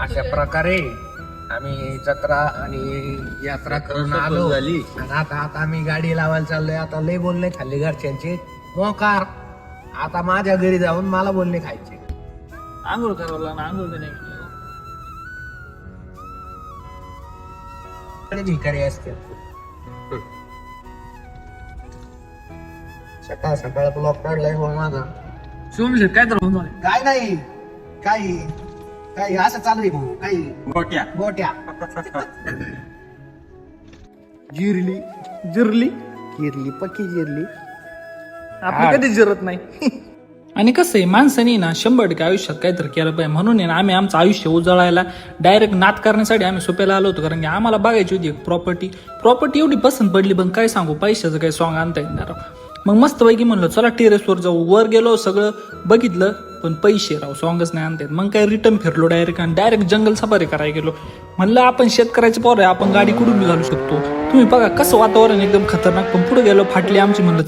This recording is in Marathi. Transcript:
अशा प्रकारे आम्ही जत्रा आणि यात्रा करून आलो झाली. आता आम्ही गाडी लावायला चाललोय. आता लय बोलले खाल्ले घरच्यांचे मोकार. आता माझ्या घरी जाऊन मला बोलणे खायचे. आंघोळ करावं ना, आंघोळ नाही भिकारी असते. सकाळ सकाळ ब्लॉक काढलाय हो माझा. सोमशेर काय तर होऊन काय नाही काही काही असं चालू आहे भाऊ. काही गोट्या गोट्या जिरली जिरली जिरली पक्की जिरली. आपली कधीच जिरत नाही. आणि कसं आहे, माणसाने ना 100% आयुष्यात काहीतरी केलं पाहिजे. म्हणून आहे ना आम्ही आमचं आयुष्य उजळायला डायरेक्ट नाद करण्यासाठी आम्ही सोप्याला आलो होतो. कारण की आम्हाला बघायची होती एक प्रॉपर्टी एवढी पसंत पडली. पण काय सांगू, पैशाचं काही सॉंग आणता येणार. मग मस्त पैकी म्हणलं चला टेरेसवर जाऊ. वर गेलो, सगळं बघितलं, पण पैसे राव सॉंगच नाही आणता येत. मग काय रिटर्न फिरलो डायरेक्ट जंगल सफारी करायला गेलो. म्हणलं आपण शेतकऱ्याचे पोर आहे, आपण गाडी कुठून घालू शकतो. तुम्ही बघा कसं वातावरण एकदम खतरनाक. पण पुढे गेलो, फाटली आमची. म्हणलं